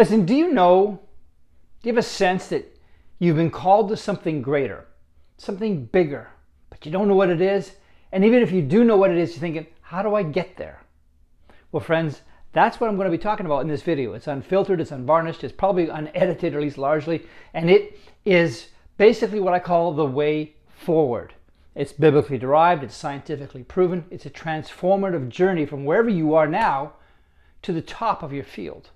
Listen, do you have a sense that you've been called to something greater, something bigger, but you don't know what it is? And even if you do know what it is, you're thinking, how do I get there? Well, friends, that's what I'm going to be talking about in this video. It's unfiltered, it's unvarnished, it's probably unedited, at least largely, and it is basically what I call the way forward. It's biblically derived, it's scientifically proven, it's a transformative journey from wherever you are now to the top of your field.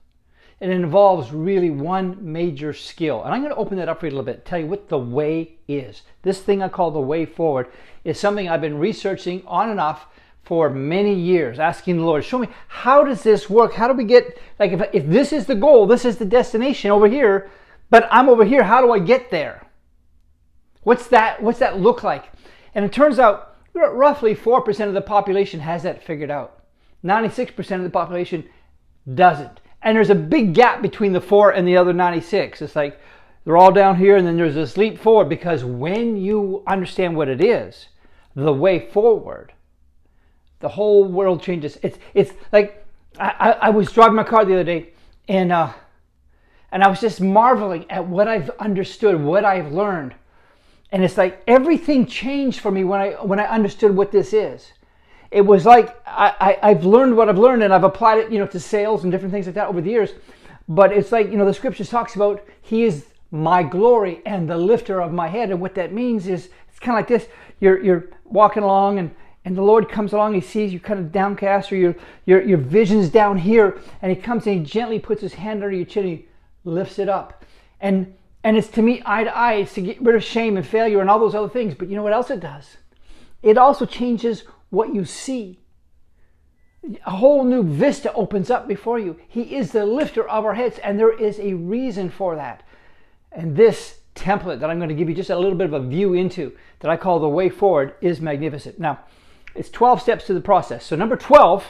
And it involves really one major skill. And I'm going to open that up for you a little bit, tell you what the way is. This thing I call the way forward is something I've been researching on and off for many years, asking the Lord, show me, how does this work? How do we get, like, if this is the goal, this is the destination over here, but I'm over here, how do I get there? What's that look like? And it turns out roughly 4% of the population has that figured out. 96% of the population doesn't. And there's a big gap between the 4 and the other 96. It's like they're all down here and then there's this leap forward, because when you understand what it is, the way forward, the whole world changes. It's like I was driving my car the other day and I was just marveling at what I've understood, what I've learned. And it's like everything changed for me when I understood what this is. It was like I've learned what I've learned and I've applied it, to sales and different things like that over the years. But it's like, the scriptures talks about He is my glory and the lifter of my head. And what that means is, it's kind of like this. You're walking along and the Lord comes along, He sees you kind of downcast, or your vision's down here, and He comes and He gently puts His hand under your chin and He lifts it up. And it's to meet eye to eye. It's to get rid of shame and failure and all those other things. But you know what else it does? It also changes what you see. A whole new vista opens up before you. He is the lifter of our heads, and there is a reason for that. And this template that I'm going to give you just a little bit of a view into, that I call the way forward, is magnificent. Now, it's 12 steps to the process. So number 12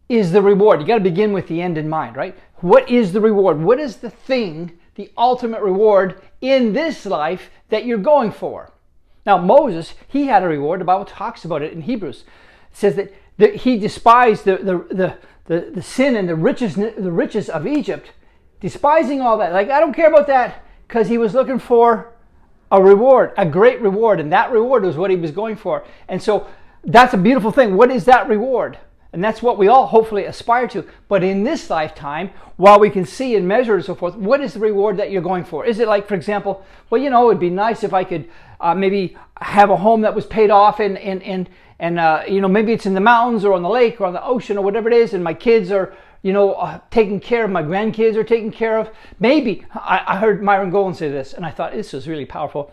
is the reward. You got to begin with the end in mind, right? What is the reward? What is the thing, the ultimate reward in this life that you're going for? Now, Moses, he had a reward. The Bible talks about it in Hebrews. It says that he despised the sin and the riches of Egypt, despising all that. Like, I don't care about that, because he was looking for a reward, a great reward, and that reward was what he was going for. And so that's a beautiful thing. What is that reward? And that's what we all hopefully aspire to. But in this lifetime, while we can see and measure and so forth, what is the reward that you're going for? Is it like, for example, well, it'd be nice if I could maybe have a home that was paid off and maybe it's in the mountains or on the lake or on the ocean or whatever it is, and my kids are, taken care of, my grandkids are taken care of. Maybe, I heard Myron Golden say this, and I thought this was really powerful.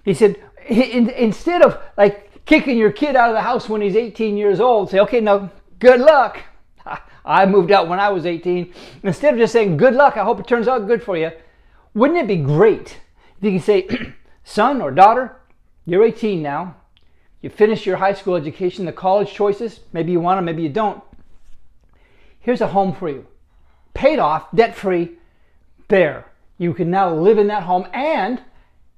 He said, instead of like kicking your kid out of the house when he's 18 years old, say, okay, now, good luck. I moved out when I was 18. Instead of just saying, good luck, I hope it turns out good for you. Wouldn't it be great if you could say, son or daughter, you're 18 now. You finished your high school education, the college choices. Maybe you want them, maybe you don't. Here's a home for you. Paid off, debt-free, there. You can now live in that home, and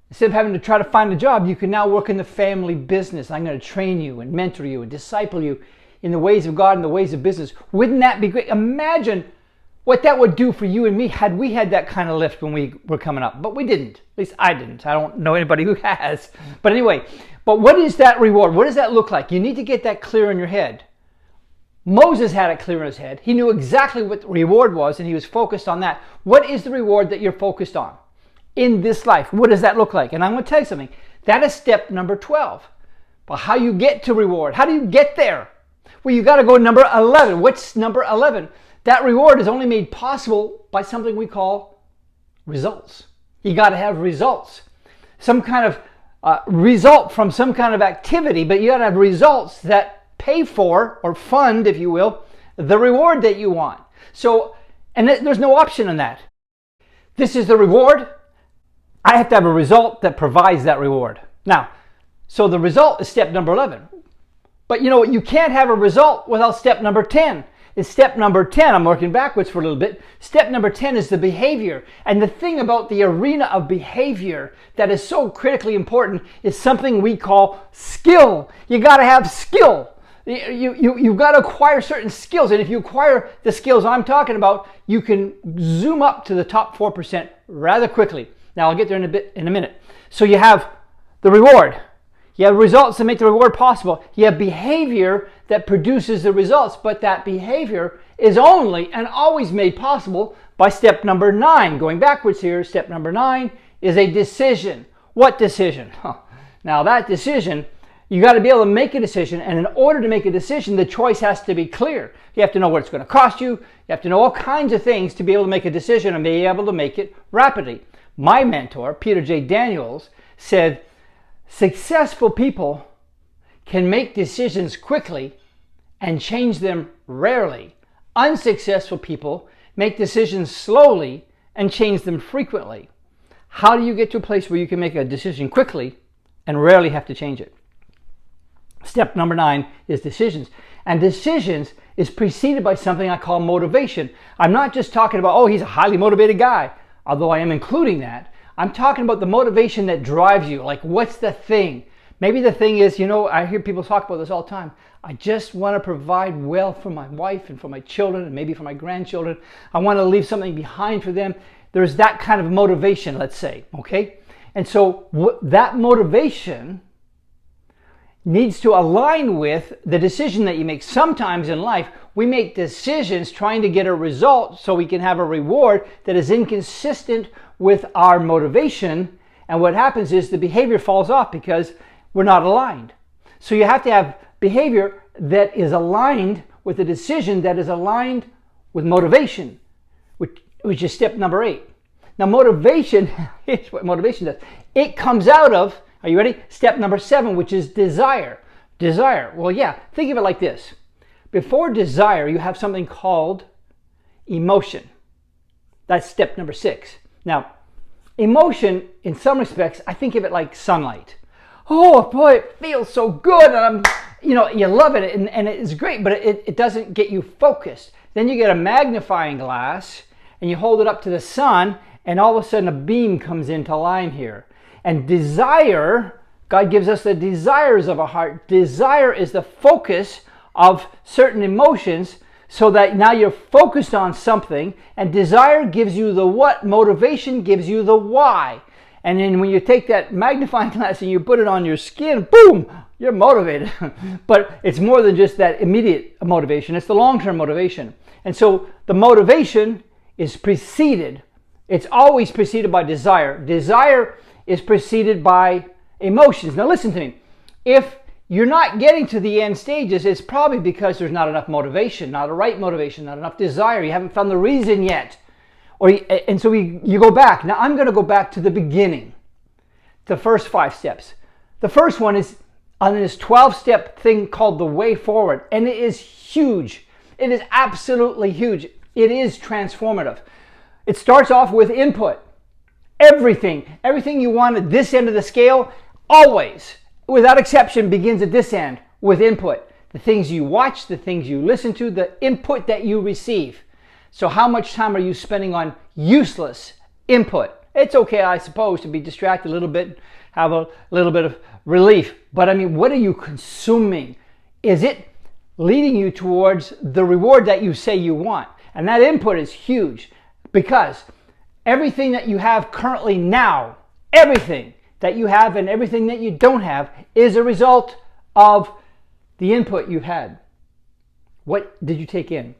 instead of having to try to find a job, you can now work in the family business. I'm going to train you and mentor you and disciple you in the ways of God and the ways of business. Wouldn't that be great? Imagine what that would do for you and me had we had that kind of lift when we were coming up. But we didn't. At least I didn't. I don't know anybody who has. But anyway, but what is that reward? What does that look like? You need to get that clear in your head. Moses had it clear in his head. He knew exactly what the reward was, and he was focused on that. What is the reward that you're focused on in this life? What does that look like? And I'm going to tell you something. That is step number 12. But how you get to reward? How do you get there? Well, you got to go to number 11. What's number 11? That reward is only made possible by something we call results. You got to have results. Some kind of result from some kind of activity, but you got to have results that pay for, or fund, if you will, the reward that you want. So, and there's no option in that. This is the reward. I have to have a result that provides that reward. Now, so the result is step number 11. But you know what? You can't have a result without step number 10. It's step number 10. I'm working backwards for a little bit. Step number 10 is the behavior. And the thing about the arena of behavior that is so critically important is something we call skill. You got to have skill. You've got to acquire certain skills. And if you acquire the skills I'm talking about, you can zoom up to the top 4% rather quickly. Now, I'll get there in a minute. So you have the reward. You have results that make the reward possible. You have behavior that produces the results, but that behavior is only and always made possible by step number 9. Going backwards here, step number 9 is a decision. What decision? Now that decision, you got to be able to make a decision, and in order to make a decision, the choice has to be clear. You have to know what it's going to cost you. You have to know all kinds of things to be able to make a decision and be able to make it rapidly. My mentor, Peter J. Daniels, said, successful people can make decisions quickly and change them rarely. Unsuccessful people make decisions slowly and change them frequently. How do you get to a place where you can make a decision quickly and rarely have to change it? Step number 9 is decisions. And decisions is preceded by something I call motivation. I'm not just talking about, oh, he's a highly motivated guy, although I am including that. I'm talking about the motivation that drives you. Like, what's the thing? Maybe the thing is, I hear people talk about this all the time. I just want to provide wealth for my wife and for my children and maybe for my grandchildren. I want to leave something behind for them. There's that kind of motivation, let's say, okay? And so that motivation needs to align with the decision that you make. Sometimes in life, we make decisions trying to get a result so we can have a reward that is inconsistent with our motivation. And what happens is the behavior falls off because we're not aligned. So you have to have behavior that is aligned with a decision that is aligned with motivation, which is step number 8. Now motivation, here's what motivation does. It comes out of, are you ready? Step number 7, which is desire. Desire, well yeah, think of it like this. Before desire, you have something called emotion. That's step number 6. Now, emotion, in some respects, I think of it like sunlight. Oh boy, it feels so good, and you love it, and it's great, but it doesn't get you focused. Then you get a magnifying glass, and you hold it up to the sun, and all of a sudden a beam comes into line here. And desire, God gives us the desires of our heart. Desire is the focus of certain emotions, so that now you're focused on something, and desire gives you the what, motivation gives you the why. And then when you take that magnifying glass and you put it on your skin, boom, you're motivated. But it's more than just that immediate motivation, it's the long-term motivation. And so the motivation is preceded, it's always preceded by desire. Desire is preceded by emotions. Now listen to me. If you're not getting to the end stages, it's probably because there's not enough motivation, not a right motivation, not enough desire. You haven't found the reason yet. And so you go back. Now I'm going to go back to the beginning, the first 5 steps. The first one is on this 12-step thing called the way forward. And it is huge. It is absolutely huge. It is transformative. It starts off with input. Everything you want at this end of the scale, always, without exception, begins at this end with input. The things you watch, the things you listen to, the input that you receive. So how much time are you spending on useless input? It's okay, I suppose, to be distracted a little bit, have a little bit of relief. But I mean, what are you consuming? Is it leading you towards the reward that you say you want? And that input is huge, because everything that you have currently now, everything that you have and everything that you don't have is a result of the input you've had. What did you take in?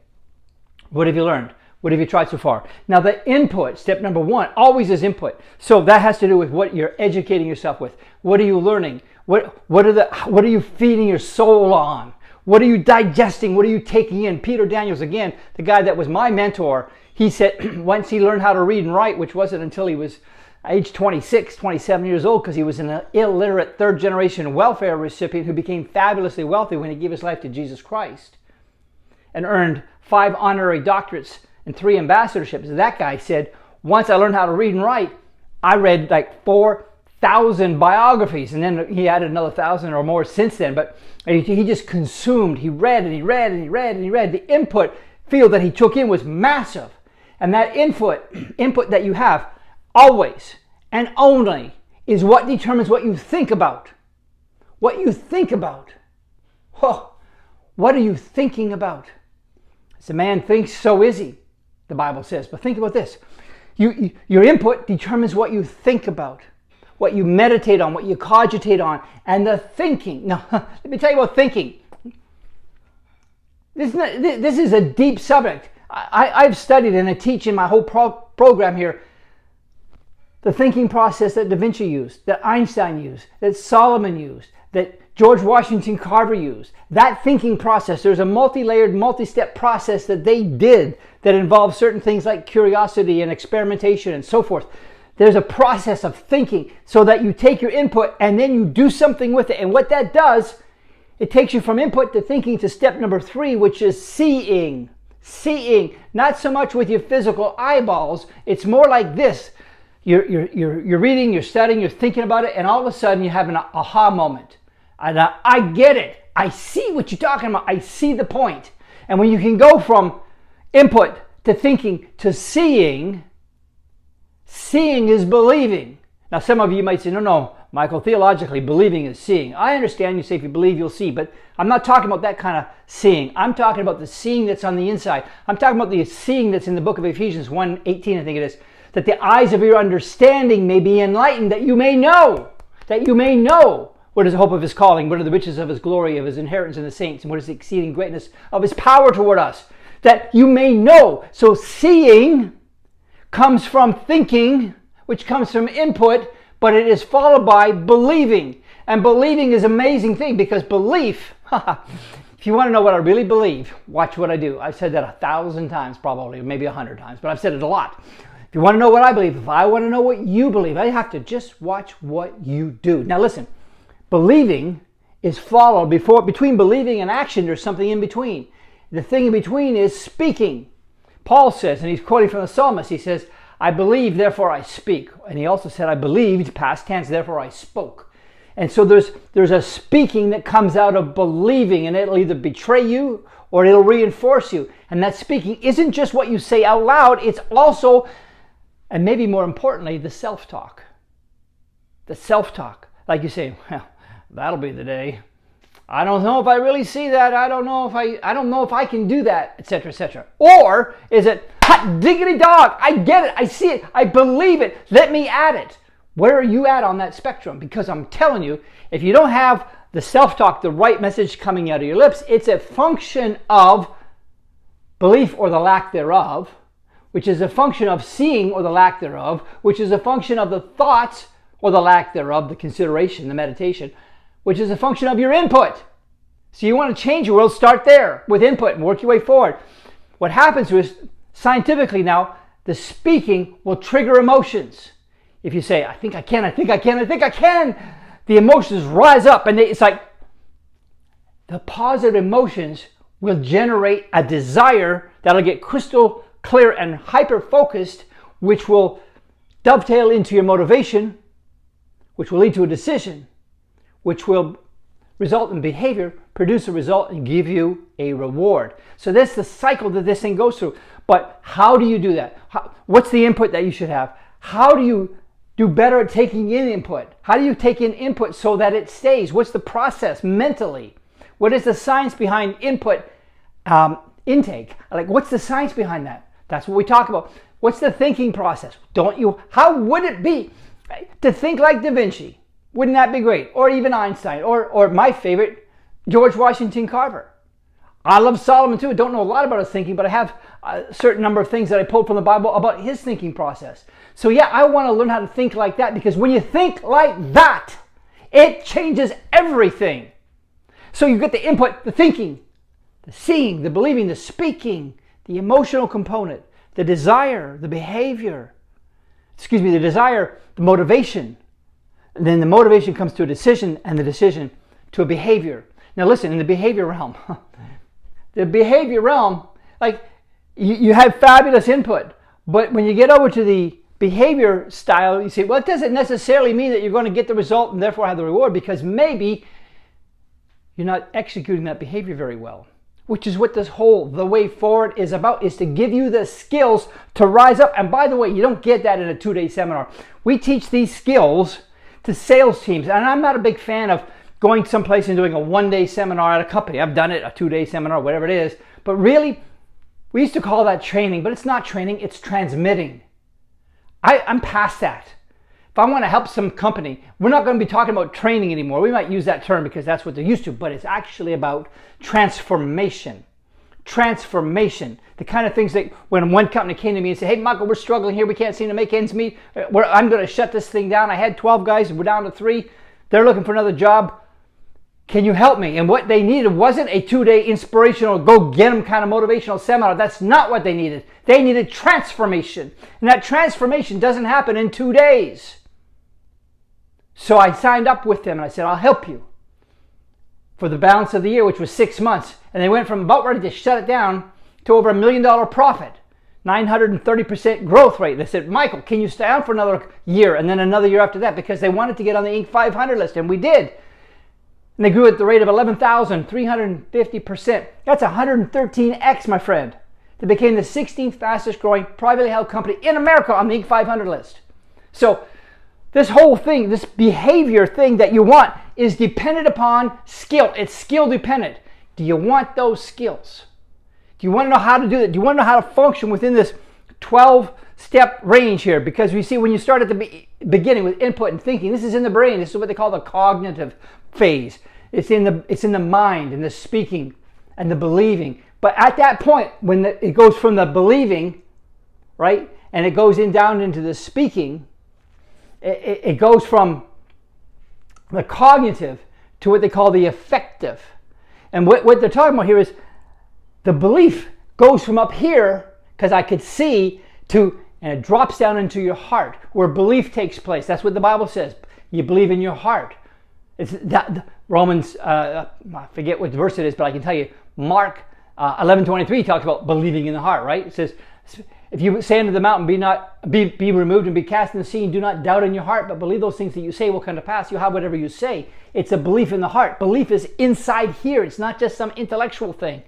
What have you learned? What have you tried so far? Now the input, step number 1, always is input. So that has to do with what you're educating yourself with. What are you learning? What are you feeding your soul on? What are you digesting? What are you taking in? Peter Daniels, again, the guy that was my mentor, he said once he learned how to read and write, which wasn't until he was age 26, 27 years old, because he was an illiterate 3rd-generation welfare recipient who became fabulously wealthy when he gave his life to Jesus Christ and earned 5 honorary doctorates and 3 ambassadorships. That guy said, once I learned how to read and write, I read like 4,000 biographies, and then he added another 1,000 or more since then. But he just consumed. He read and he read and he read and he read. The input field that he took in was massive. And that input that you have always and only is what determines what you think about. What you think about. Oh, What are you thinking about? As a man thinks, so is he, the Bible says. But think about this. Your input determines what you think about, what you meditate on, what you cogitate on, and the thinking. Now, let me tell you about thinking. This is a deep subject. I've studied and I teach in my whole program here the thinking process that Da Vinci used, that Einstein used, that Solomon used, that George Washington Carver used. That thinking process, there's a multi-layered, multi-step process that they did that involves certain things like curiosity and experimentation and so forth. There's a process of thinking so that you take your input and then you do something with it. And what that does, it takes you from input to thinking to step number 3, which is seeing. Seeing, not so much with your physical eyeballs. It's more like this. You're reading, you're studying, you're thinking about it, and all of a sudden you have an aha moment. And I get it. I see what you're talking about. I see the point. And when you can go from input to thinking to seeing, seeing is believing. Now some of you might say, no, Michael, theologically believing is seeing. I understand you say if you believe you'll see, but I'm not talking about that kind of seeing. I'm talking about the seeing that's on the inside. I'm talking about the seeing that's in the book of Ephesians 1:18, I think it is. That the eyes of your understanding may be enlightened, that you may know what is the hope of his calling, what are the riches of his glory, of his inheritance in the saints, and what is the exceeding greatness of his power toward us, that you may know. So seeing comes from thinking, which comes from input, but it is followed by believing. And believing is an amazing thing, because belief, if you want to know what I really believe, watch what I do. I've said that 1,000 times probably, maybe 100 times, but I've said it a lot. If you want to know what I believe, if I want to know what you believe, I have to just watch what you do. Now listen, believing is followed between believing and action, there's something in between. The thing in between is speaking. Paul says, and he's quoting from the psalmist, he says, I believe, therefore I speak. And he also said, I believed, past tense, therefore I spoke. And so there's a speaking that comes out of believing, and it'll either betray you or it'll reinforce you. And that speaking isn't just what you say out loud, it's also, and maybe more importantly, the self-talk. The self-talk. Like you say, well, that'll be the day. I don't know if I really see that. I don't know if I can do that, etc., etc. Or is it, hot diggity dog, I get it, I see it, I believe it, let me add it. Where are you at on that spectrum? Because I'm telling you, if you don't have the self-talk, the right message coming out of your lips, it's a function of belief or the lack thereof, which is a function of seeing or the lack thereof, which is a function of the thoughts or the lack thereof, the consideration, the meditation, which is a function of your input. So you want to change your world, start there with input and work your way forward. What happens is, scientifically now, the speaking will trigger emotions. If you say, I think I can, I think I can, I think I can, the emotions rise up, and it's like the positive emotions will generate a desire that'll get crystal clear and hyper-focused, which will dovetail into your motivation, which will lead to a decision, which will result in behavior, produce a result, and give you a reward. So that's the cycle that this thing goes through. But how do you do that? What's the input that you should have? How do you do better at taking in input? How do you take in input so that it stays? What's the process mentally? What is the science behind input intake? Like, what's the science behind that? That's what we talk about. What's the thinking process? How would it be to think like Da Vinci? Wouldn't that be great? Or even Einstein, or my favorite, George Washington Carver. I love Solomon too. I don't know a lot about his thinking, but I have a certain number of things that I pulled from the Bible about his thinking process. So yeah, I want to learn how to think like that, because when you think like that, it changes everything. So you get the input, the thinking, the seeing, the believing, the speaking, the emotional component, the desire, the behavior, the desire, the motivation. And then the motivation comes to a decision, and the decision to a behavior. Now listen, in the behavior realm, like you have fabulous input, but when you get over to the behavior style, you say, well, it doesn't necessarily mean that you're going to get the result and therefore have the reward, because maybe you're not executing that behavior very well. Which is what the way forward is about, is to give you the skills to rise up. And by the way, you don't get that in a 2-day seminar. We teach these skills to sales teams. And I'm not a big fan of going someplace and doing a one-day seminar at a company. I've done it, a 2-day seminar, whatever it is. But really, we used to call that training, but it's not training, it's transmitting. I'm past that. If I want to help some company, we're not going to be talking about training anymore. We might use that term because that's what they're used to, but it's actually about transformation. Transformation. The kind of things that when one company came to me and said, hey, Michael, we're struggling here. We can't seem to make ends meet. I'm going to shut this thing down. I had 12 guys. We're down to 3. They're looking for another job. Can you help me? And what they needed wasn't a 2-day inspirational, go get them kind of motivational seminar. That's not what they needed. They needed transformation. And that transformation doesn't happen in 2 days. So I signed up with them and I said, I'll help you for the balance of the year, which was 6 months. And they went from about ready to shut it down to over $1 million profit, 930% growth rate. They said, Michael, can you stay on for another year and then another year after that? Because they wanted to get on the Inc. 500 list, and we did. And they grew at the rate of 11,350%. That's 113x, my friend. They became the 16th fastest growing privately held company in America on the Inc. 500 list. So this whole thing, this behavior thing that you want is dependent upon skill. It's skill dependent. Do you want those skills? Do you want to know how to do that? Do you want to know how to function within this 12-step range here? Because we see when you start at the beginning with input and thinking, this is in the brain. This is what they call the cognitive phase. It's in the mind and the speaking and the believing. But at that point, when it goes from the believing, right, and it goes down into the speaking, it goes from the cognitive to what they call the affective. And what they're talking about here is the belief goes from up here, because I could see, and it drops down into your heart, where belief takes place. That's what the Bible says. You believe in your heart. It's that Romans, I forget what verse it is, but I can tell you, Mark 11:23 talks about believing in the heart, right? It says, if you say unto the mountain, be removed and be cast in the sea, and do not doubt in your heart, but believe those things that you say will come to pass. You have whatever you say. It's a belief in the heart. Belief is inside here. It's not just some intellectual thing.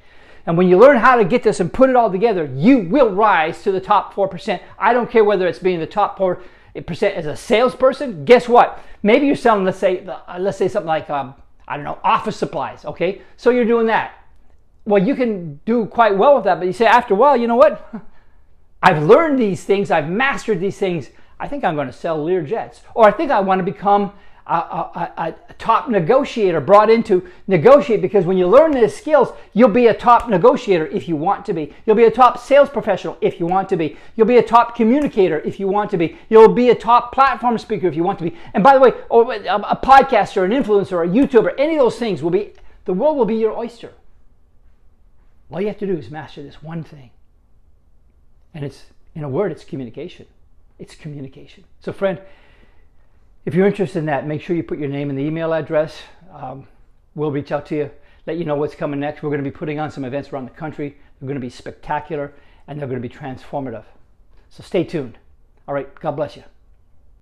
And when you learn how to get this and put it all together, you will rise to the top 4%. I don't care whether it's being the top 4% as a salesperson. Guess what? Maybe you're selling, let's say something like, I don't know, office supplies, okay? So you're doing that. Well, you can do quite well with that, but you say after a while, you know what? I've learned these things. I've mastered these things. I think I'm going to sell Learjets. Or I think I want to become a top negotiator, brought in to negotiate, because when you learn these skills, you'll be a top negotiator if you want to be. You'll be a top sales professional if you want to be. You'll be a top communicator if you want to be. You'll be a top platform speaker if you want to be. And by the way, a podcaster, an influencer, a YouTuber, any of those things the world will be your oyster. All you have to do is master this one thing. And it's, in a word, it's communication. It's communication. So friend, if you're interested in that, make sure you put your name and the email address. We'll reach out to you, let you know what's coming next. We're going to be putting on some events around the country. They're going to be spectacular, and they're going to be transformative. So stay tuned. All right, God bless you.